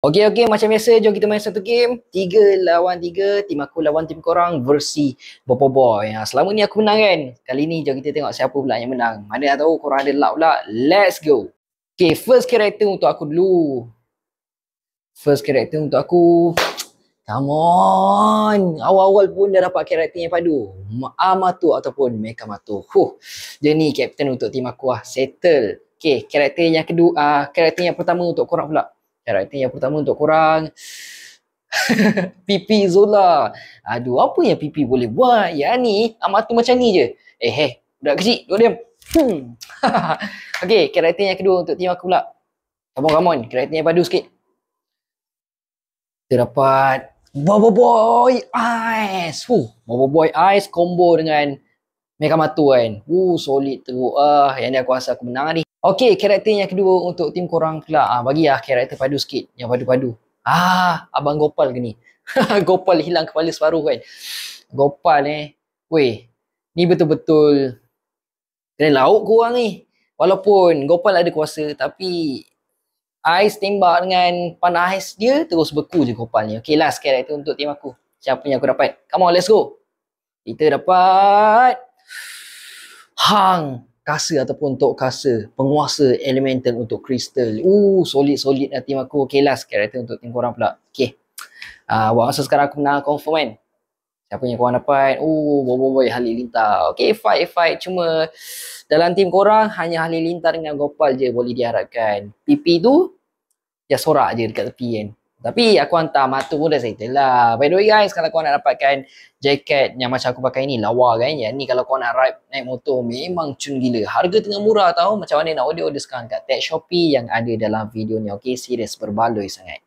Okey, macam biasa, jom kita main satu game. 3 lawan 3, tim aku lawan tim korang versi Bobo Boy. Selama ni aku menang kan? Kali ni jom kita tengok siapa pula yang menang. Mana nak tahu korang ada luck pula. Let's go. Okay, first character untuk aku dulu. First character untuk aku. Come on. Awal-awal pun dah dapat karakter yang padu. Amato ataupun Mekamato. Dia ni captain untuk tim aku lah. Settle. Okay, karakter yang kedua. Karakter yang pertama untuk korang pula. Karakter yang pertama untuk korang. Pipi Zola. Aduh, apa yang Pipi boleh buat? Yang ni, Amato macam ni je. Budak kecil, dua diam. Okay, karakter yang kedua untuk tim aku pula. Come on. Karakter yang padu sikit. Kita dapat Bobo Boy Ice. Bobo Boy Ice combo dengan Mekamato kan. Solid teruk. Yang ni aku rasa aku menang ni. Okay, karakter yang kedua untuk tim korang pula. Bagi karakter padu sikit. Yang padu-padu. Abang Gopal ke ni? Gopal hilang kepala separuh kan. Gopal Weh, ni betul-betul kena lauk korang ni. Walaupun Gopal ada kuasa, tapi Ais tembak dengan panah ais dia, terus beku je Gopal ni. Okay, last karakter untuk tim aku. Siapa yang aku dapat? Come on, let's go. Kita dapat Hang Kasa ataupun Tok Kasa, penguasa elemental untuk kristal. Solid lah tim aku. Okay, last karakter untuk tim korang pula. Okay. Buat masa sekarang aku menang confirm kan. Siapa yang korang dapat? Bobo Boy Halilintar. Okay, fight. Cuma dalam tim korang hanya Halilintar dengan Gopal je boleh diharapkan. Pipi tu dia sorak je dekat tepi kan. Tapi aku hantar Amato pun dah settle lah. By the way guys, kalau korang nak dapatkan jaket yang macam aku pakai ni, lawa kan. Yang ni kalau korang nak ride naik motor memang cun gila. Harga tengah murah tau. Macam mana nak order sekarang kat tag Shopee yang ada dalam video ni. Okay, serius berbaloi sangat.